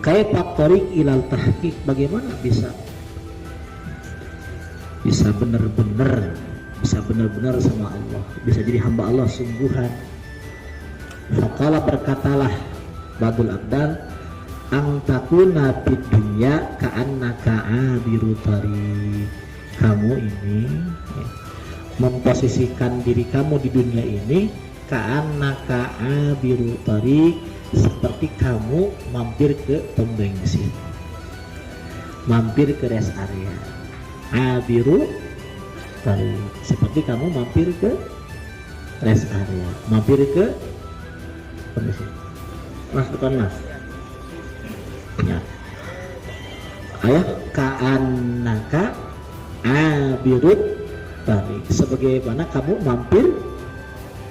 Kaifa tariq ilal tahqiq, bagaimana bisa benar-benar sama Allah, bisa jadi hamba Allah sungguhan. Faqala, berkatalah Badul Abdal, angtakuna fid dunya ka'annaka abiru tariq. Kamu ini memposisikan diri kamu di dunia ini ka'annaka abiru tariq, seperti kamu mampir ke pom bensin, mampir ke rest area. Abiru tariq, seperti kamu mampir ke rest area, mampir ke pom bensin. Mas, betul mas? Ya. Ayo, ka'annaka abirut tariq, sebagaimana kamu mampir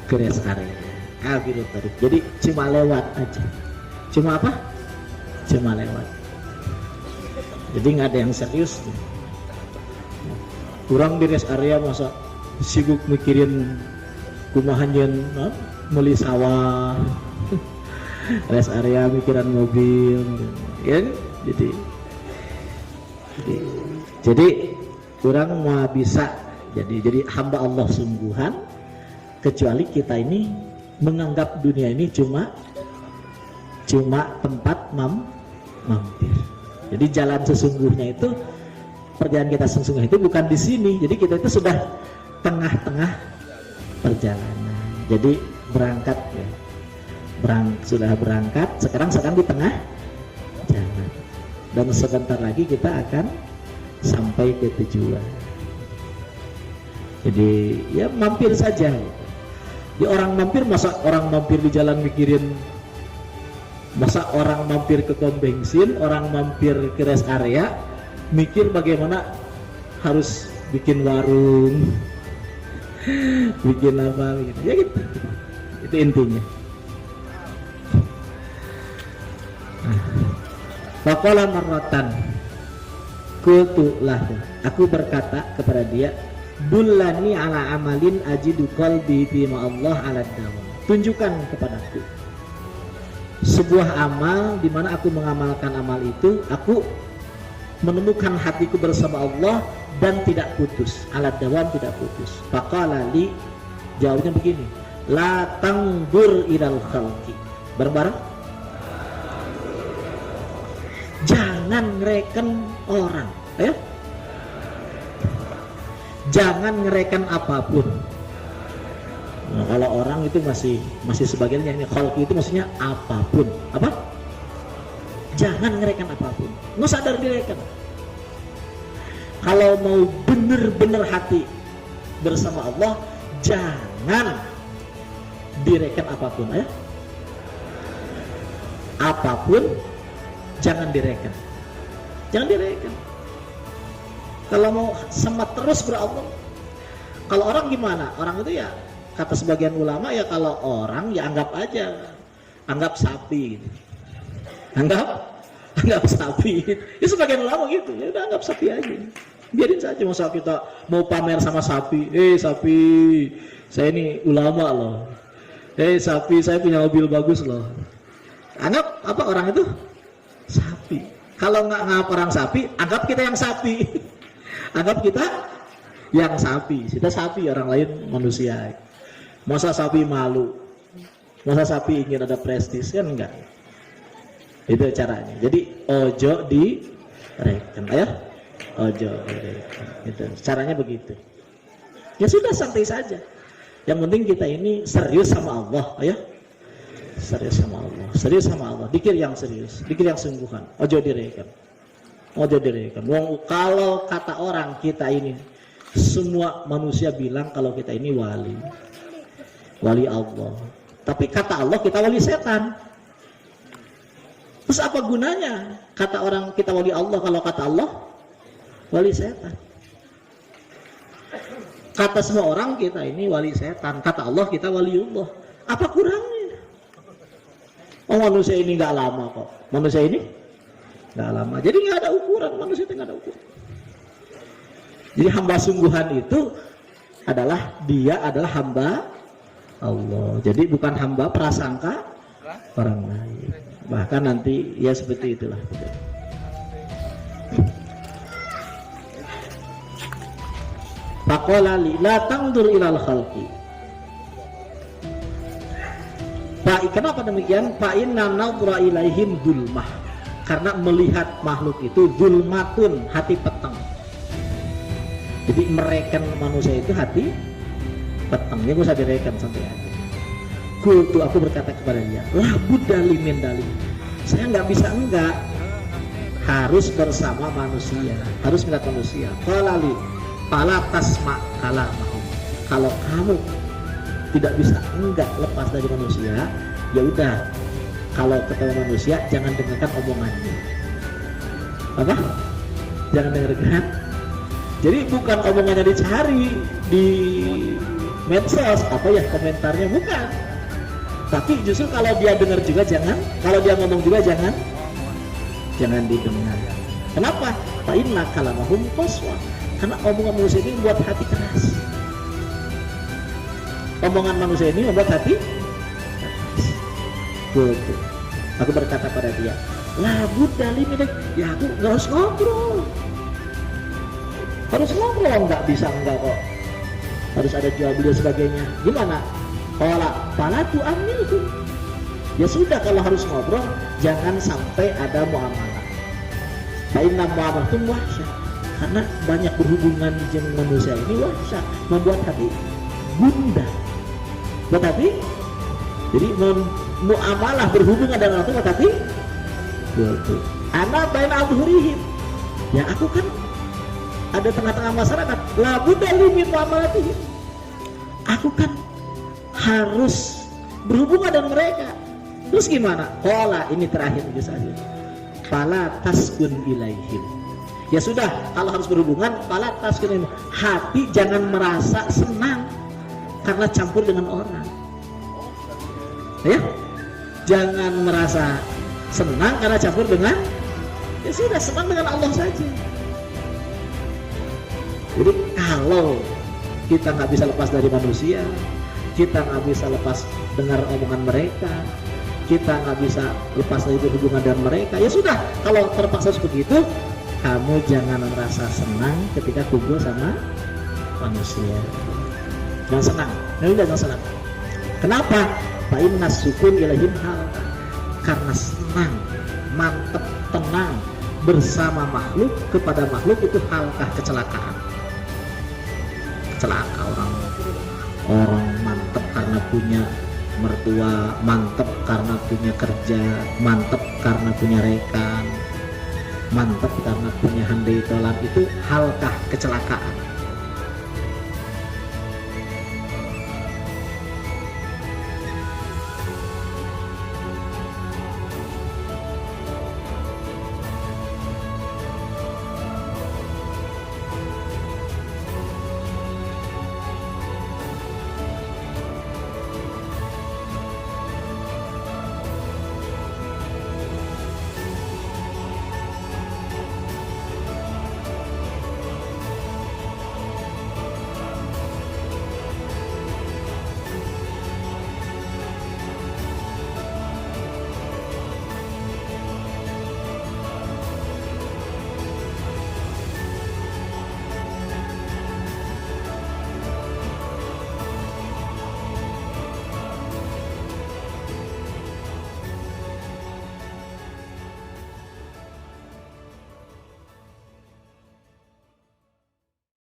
ke rest area. Abirut tariq, jadi cuma lewat aja. Cuma apa? Cuma lewat. Jadi nggak ada yang serius. Kurang di rest area masa sibuk mikirin kumahan yen meli sawah. Rest area mikiran mobil, ya. Jadi kurang mau bisa jadi hamba Allah sungguhan, kecuali kita ini menganggap dunia ini cuma tempat mampir. Jadi jalan sesungguhnya itu, perjalanan kita sesungguhnya itu bukan di sini. Jadi kita itu sudah tengah-tengah perjalanan. Jadi berangkat ya. Sudah berangkat, sekarang di tengah jalan, dan sebentar lagi kita akan sampai ke tujuan. Jadi ya mampir saja. Di orang mampir, masa orang mampir di jalan mikirin, masa orang mampir ke pom bensin, orang mampir ke rest area mikir bagaimana harus bikin warung, bikin apa gitu. Ya gitu. Itu intinya. Faqala marratan qultu lahu, aku berkata kepada dia, dullani ala amalin ajidu qalbi fi ma Allah ala dawam, tunjukkan kepadaku sebuah amal di mana aku mengamalkan amal itu, aku menemukan hatiku bersama Allah dan tidak putus, ala dawam, tidak putus. Faqala li, jawabnya begini, la tangdur ilal khalqi, bareng-bareng, jangan ngereken orang, ya. Jangan ngereken apapun. Nah, kalau orang itu masih sebagiannya ini khalqi itu maksudnya apapun. Apa? Jangan ngereken apapun. Nggak sadar direken. Kalau mau bener-bener hati bersama Allah, jangan direken apapun, ya. Apapun jangan direken. Jangan direken. Kalau mau semat terus berawal. Kalau orang gimana? Orang itu ya, kata sebagian ulama ya, kalau orang ya anggap aja, anggap sapi gitu. Anggap sapi. Ya sebagian ulama gitu, ya udah anggap sapi aja. Biarin saja, masa kita mau pamer sama sapi. Sapi, saya ini ulama loh. Sapi, saya punya mobil bagus loh. Anggap apa orang itu? Sapi. Kalau nggak anggap orang sapi, anggap kita yang sapi. Anggap kita yang sapi. Kita sapi, orang lain manusia. Masa sapi malu? Masa sapi ingin ada prestis? Kan enggak. Itu caranya. Jadi ojo direken, ya. Ojo direken. Itu caranya begitu. Ya sudah, santai saja. Yang penting kita ini serius sama Allah, ya. Serius sama Allah, serius sama Allah, dikir yang serius, dikir yang sungguhan, ojo direken. Kalau kata orang kita ini, semua manusia bilang kalau kita ini wali Allah, tapi kata Allah kita wali setan. Terus apa gunanya kata orang kita wali Allah kalau kata Allah wali setan? Kata semua orang kita ini wali setan, kata Allah kita waliullah. Apa kurangnya? Oh, manusia ini nggak lama kok. Manusia ini nggak lama. Jadi nggak ada ukuran, manusia itu nggak ada ukuran. Jadi hamba sungguhan itu adalah dia adalah hamba Allah. Jadi bukan hamba prasangka orang lain. bahkan nanti ya seperti itulah. Faqala li la tangdur ilal khalqi. Kenapa demikian? Fa inna nadhra ilaihim dzulmah. Karena melihat makhluk itu dzulmatun, hati peteng. Jadi mereken manusia itu hati peteng. Ini gak usah direken sampai hati. Kultu, aku berkata kepada dia, lah budali min dali. Saya nggak bisa enggak. Harus bersama manusia, harus melihat manusia. Qalali fala tasma kalamahum. Kalau kamu tidak bisa enggak lepas dari manusia, ya udah. Kalau ketemu manusia jangan dengarkan omongannya. Apa? Jangan dengarkan. Jadi bukan omongannya dicari di medsos, apa ya komentarnya, bukan. Tapi justru kalau dia dengar juga jangan, kalau dia ngomong juga jangan didengar. Kenapa? Fa inna kalamahum qaswa. Karena omongan manusia ini membuat hati keras. Omongan manusia ini membuat hati keras. Betul. Aku berkata pada dia, lah budali ini, ya aku nggak harus ngobrol. Harus ngobrol, nggak bisa enggak kok. Harus ada jual beli dan sebagainya. Gimana? Fala tu amilku. Ya sudah, kalau harus ngobrol jangan sampai ada muamalah. Fa'inna muamalatum wahsyah. Karena banyak berhubungan dengan manusia ini wahsyah, membuat hati gundah. Buat hati. Jadi muamalah berhubungan dengan orang itu buat hati. Betul. Ana baina adhurihim. Ya aku kan ada tengah-tengah masyarakat. La budali min muamalatihim. Aku kan harus berhubungan dengan mereka. Terus gimana? Qala, ini terakhir itu saja. Fala taskun ilaihim. Ya sudah, kalau harus berhubungan, fala taskun ilaihim. Hati jangan merasa senang karena campur dengan orang. Ya? Jangan merasa senang karena campur dengan, ya sudah, senang dengan Allah saja. Jadi kalau kita nggak bisa lepas dari manusia, kita nggak bisa lepas dengar omongan mereka, kita nggak bisa lepas dari berhubungan dengan mereka, ya sudah, kalau terpaksa seperti itu, kamu jangan merasa senang ketika kumpul sama manusia. Jangan senang, jangan senang. Kenapa? Fa'inna sukun ilahim hal. Karena senang, mantep, tenang bersama makhluk kepada makhluk itu halkah kecelakaan. Celaka orang mantep karena punya mertua, mantep karena punya kerja, mantep karena punya rekan, mantep karena punya handai tolan, itu halkah kecelakaan.